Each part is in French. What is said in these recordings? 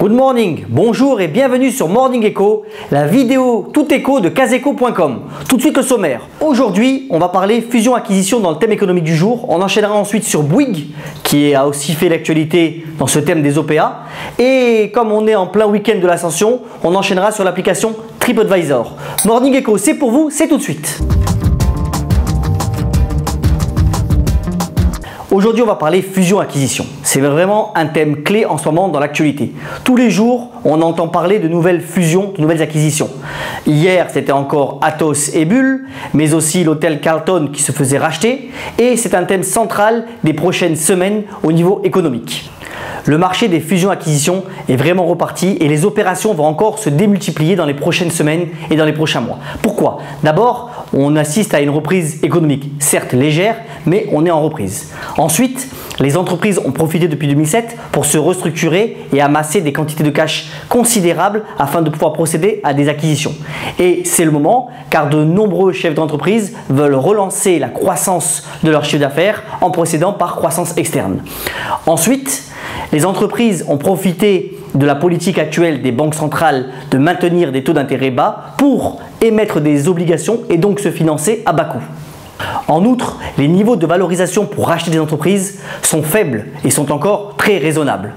Good morning, bonjour et bienvenue sur Morning Echo, la vidéo tout écho de caseco.com. Tout de suite le sommaire. Aujourd'hui, on va parler fusion-acquisition dans le thème économique du jour. On enchaînera ensuite sur Bouygues, qui a aussi fait l'actualité dans ce thème des OPA. Et comme on est en plein week-end de l'ascension, on enchaînera sur l'application TripAdvisor. Morning Echo, c'est pour vous, c'est tout de suite. Aujourd'hui, on va parler fusion-acquisition. C'est vraiment un thème clé en ce moment dans l'actualité. Tous les jours, on entend parler de nouvelles fusions, de nouvelles acquisitions. Hier, c'était encore Atos et Bull, mais aussi l'hôtel Carlton qui se faisait racheter. Et c'est un thème central des prochaines semaines au niveau économique. Le marché des fusions-acquisitions est vraiment reparti et les opérations vont encore se démultiplier dans les prochaines semaines et dans les prochains mois. Pourquoi? D'abord, on assiste à une reprise économique, certes légère, mais on est en reprise. Ensuite, les entreprises ont profité depuis 2007 pour se restructurer et amasser des quantités de cash considérables afin de pouvoir procéder à des acquisitions. Et c'est le moment car de nombreux chefs d'entreprise veulent relancer la croissance de leur chiffre d'affaires en procédant par croissance externe. Ensuite, les entreprises ont profité de la politique actuelle des banques centrales de maintenir des taux d'intérêt bas pour émettre des obligations et donc se financer à bas coût. En outre, les niveaux de valorisation pour racheter des entreprises sont faibles et sont encore très raisonnables.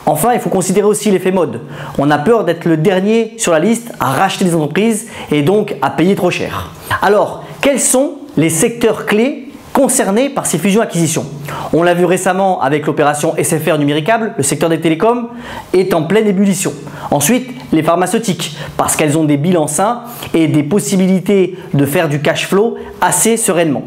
Enfin, il faut considérer aussi l'effet mode. On a peur d'être le dernier sur la liste à racheter des entreprises et donc à payer trop cher. Alors, quels sont les secteurs clés concernés par ces fusions-acquisitions? On l'a vu récemment avec l'opération SFR Numéricable, le secteur des télécoms est en pleine ébullition. Ensuite, les pharmaceutiques, parce qu'elles ont des bilans sains et des possibilités de faire du cash flow assez sereinement.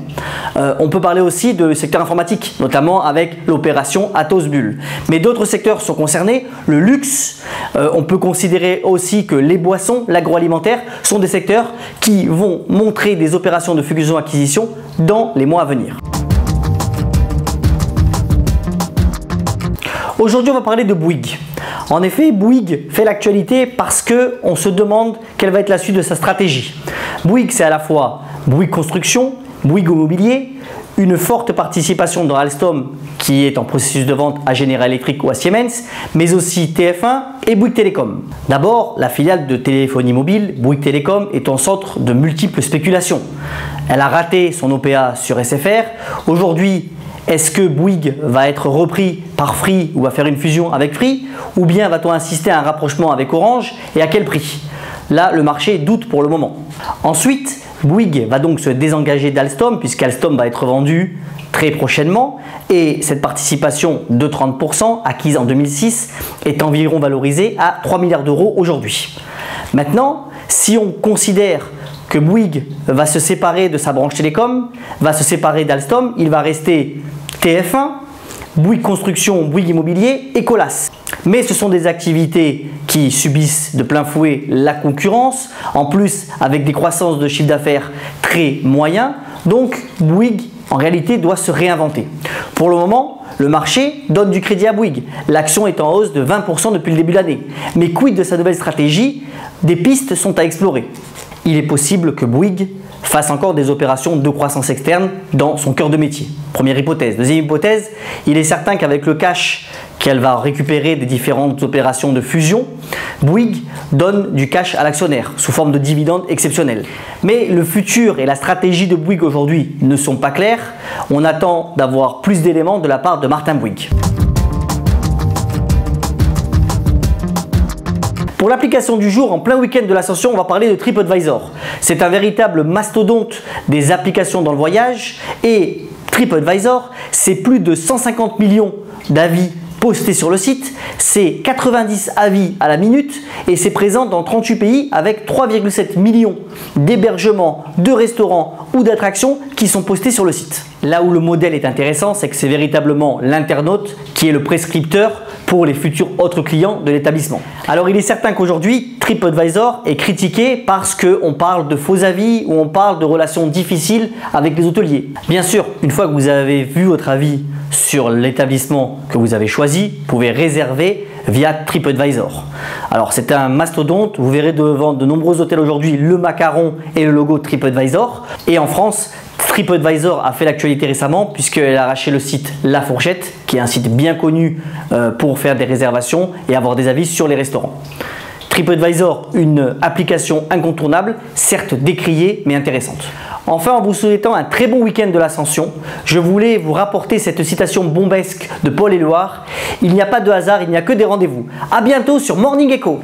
On peut parler aussi du secteur informatique, notamment avec l'opération Atos Bull. Mais d'autres secteurs sont concernés, le luxe, on peut considérer aussi que les boissons, l'agroalimentaire sont des secteurs qui vont montrer des opérations de fusion-acquisition dans les mois à venir. Aujourd'hui, on va parler de Bouygues. En effet, Bouygues fait l'actualité parce qu'on se demande quelle va être la suite de sa stratégie. Bouygues, c'est à la fois Bouygues Construction, Bouygues Immobilier, une forte participation dans Alstom qui est en processus de vente à General Electric ou à Siemens, mais aussi TF1 et Bouygues Telecom. D'abord, la filiale de téléphonie mobile, Bouygues Telecom, est en centre de multiples spéculations. Elle a raté son OPA sur SFR. Aujourd'hui, est-ce que Bouygues va être repris par Free ou va faire une fusion avec Free? Ou bien va-t-on insister à un rapprochement avec Orange et à quel prix? Là, le marché doute pour le moment. Ensuite, Bouygues va donc se désengager d'Alstom puisqu'Alstom va être vendu très prochainement et cette participation de 30% acquise en 2006 est environ valorisée à 3 milliards d'euros aujourd'hui. Maintenant, si on considère que Bouygues va se séparer de sa branche télécom, va se séparer d'Alstom, il va rester TF1, Bouygues Construction, Bouygues Immobilier et Colas. Mais ce sont des activités qui subissent de plein fouet la concurrence, en plus avec des croissances de chiffre d'affaires très moyens, donc Bouygues en réalité doit se réinventer. Pour le moment, le marché donne du crédit à Bouygues. L'action est en hausse de 20% depuis le début de l'année. Mais quid de sa nouvelle stratégie? Des pistes sont à explorer. Il est possible que Bouygues fasse encore des opérations de croissance externe dans son cœur de métier. Première hypothèse. Deuxième hypothèse, il est certain qu'avec le cash qu'elle va récupérer des différentes opérations de fusion, Bouygues donne du cash à l'actionnaire sous forme de dividendes exceptionnels. Mais le futur et la stratégie de Bouygues aujourd'hui ne sont pas clairs. On attend d'avoir plus d'éléments de la part de Martin Bouygues. Pour l'application du jour, en plein week-end de l'ascension, on va parler de TripAdvisor. C'est un véritable mastodonte des applications dans le voyage et TripAdvisor, c'est plus de 150 millions d'avis postés sur le site, c'est 90 avis à la minute et c'est présent dans 38 pays avec 3,7 millions d'hébergements, de restaurants ou d'attractions qui sont postés sur le site. Là où le modèle est intéressant, c'est que c'est véritablement l'internaute qui est le prescripteur pour les futurs autres clients de l'établissement. Alors il est certain qu'aujourd'hui, TripAdvisor est critiqué parce qu'on parle de faux avis ou on parle de relations difficiles avec les hôteliers. Bien sûr, une fois que vous avez vu votre avis sur l'établissement que vous avez choisi, vous pouvez réserver via TripAdvisor. Alors c'est un mastodonte, vous verrez devant de nombreux hôtels aujourd'hui le macaron et le logo TripAdvisor. Et en France, TripAdvisor a fait l'actualité récemment puisqu'elle a arraché le site La Fourchette, qui est un site bien connu pour faire des réservations et avoir des avis sur les restaurants. TripAdvisor, une application incontournable, certes décriée mais intéressante. Enfin, en vous souhaitant un très bon week-end de l'Ascension, je voulais vous rapporter cette citation bombesque de Paul Éluard: il n'y a pas de hasard, il n'y a que des rendez-vous. A bientôt sur Morning Echo.